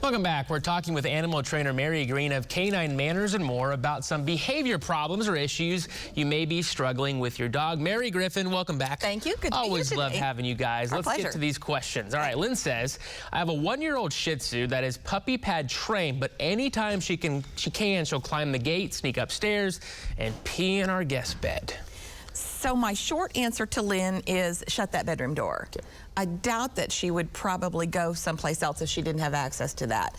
Welcome back. We're talking with animal trainer Mary Green of Canine Manners and More about some behavior problems or issues you may be struggling with your dog. Mary Griffin, welcome back. Thank you. Good to be here Always today. love having you guys. Our Let's pleasure. get to these questions. All right, Lynn says, I have a 1-year-old Shih Tzu that is puppy pad trained, but anytime she'll climb the gate, sneak upstairs, and pee in our guest bed. So my short answer to Lynn is shut that bedroom door. Okay. I doubt that she would probably go someplace else if she didn't have access to that.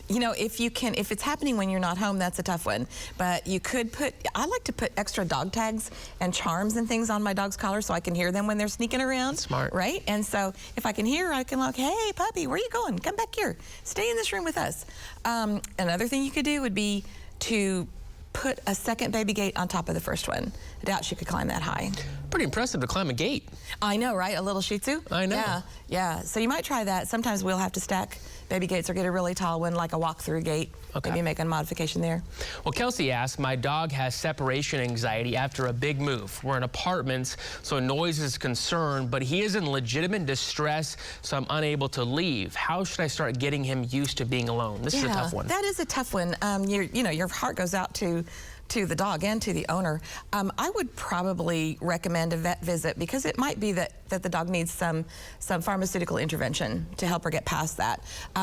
You know, if it's happening when you're not home, that's a tough one. But you could I like to put extra dog tags and charms and things on my dog's collar so I can hear them when they're sneaking around. Smart. Right? And so if I can hear, I can look, hey, puppy, where are you going? Come back here. Stay in this room with us. Another thing you could do would be to put a second baby gate on top of the first one. I doubt she could climb that high. Pretty impressive to climb a gate. I know, right? A little Shih Tzu? I know. Yeah, yeah. So you might try that. Sometimes we'll have to stack baby gates or get a really tall one, like a walk-through gate. Okay. Maybe make a modification there. Well, Kelsey asks, my dog has separation anxiety after a big move. We're in apartments, so noise is a concern, but he is in legitimate distress, so I'm unable to leave. How should I start getting him used to being alone? This is a tough one. That is a tough one. You know, your heart goes out to the dog and to the owner. I would probably recommend a vet visit because it might be that the dog needs some pharmaceutical intervention to help her get past that.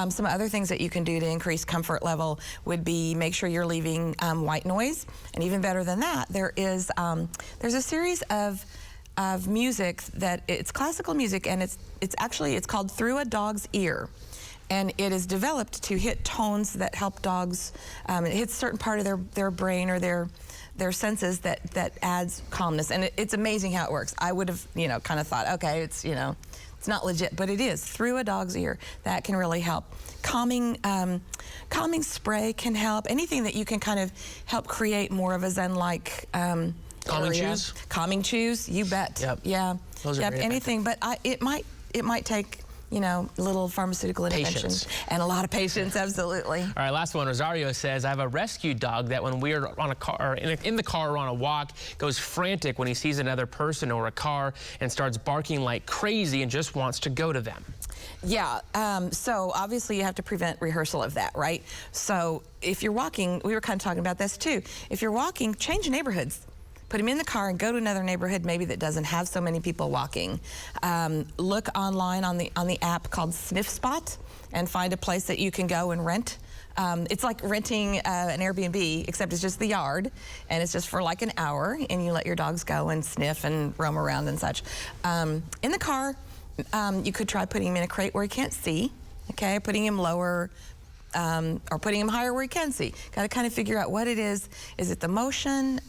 Some other things that you can do to increase comfort level would be make sure you're leaving white noise, and even better than that, there's a series of music that it's classical music, and it's called Through a Dog's Ear. And it is developed to hit tones that help dogs. It hits a certain part of their brain or their senses that adds calmness. And it's amazing how it works. I would have, kind of thought, okay, it's not legit, but it is Through a Dog's Ear. That can really help. Calming spray can help. Anything that you can kind of help create more of a Zen-like Calming chews? Calming chews, you bet. Yep. Yeah. Those are great. Anything, but it might take a little pharmaceutical intervention. Patience. And a lot of patience, absolutely. All right, last one. Rosario says, I have a rescue dog that when we're on a car, or in the car or on a walk, goes frantic when he sees another person or a car and starts barking like crazy and just wants to go to them. Yeah, so obviously you have to prevent rehearsal of that, right? So if you're walking, we were kind of talking about this too. If you're walking, change neighborhoods. Put him in the car and go to another neighborhood maybe that doesn't have so many people walking. Look online on the app called Sniff Spot and find a place that you can go and rent. It's like renting an Airbnb, except it's just the yard, and it's just for like an hour, and you let your dogs go and sniff and roam around and such. In the car, you could try putting him in a crate where he can't see, okay? Putting him lower, or putting him higher where he can see. Got to kind of figure out what it is. Is it the motion?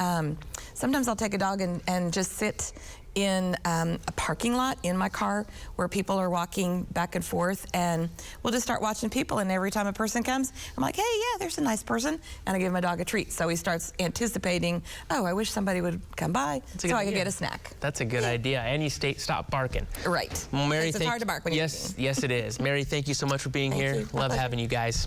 Sometimes I'll take a dog and just sit in a parking lot in my car where people are walking back and forth, and we'll just start watching people, and every time a person comes, I'm like, hey, yeah, there's a nice person, and I give my dog a treat. So he starts anticipating, oh, I wish somebody would come by so I could get a snack. That's a good idea, and you stop barking. Right. Well, Mary, it's hard to bark when you're yes, it is. Mary, thank you so much for being here. You. Love having you guys.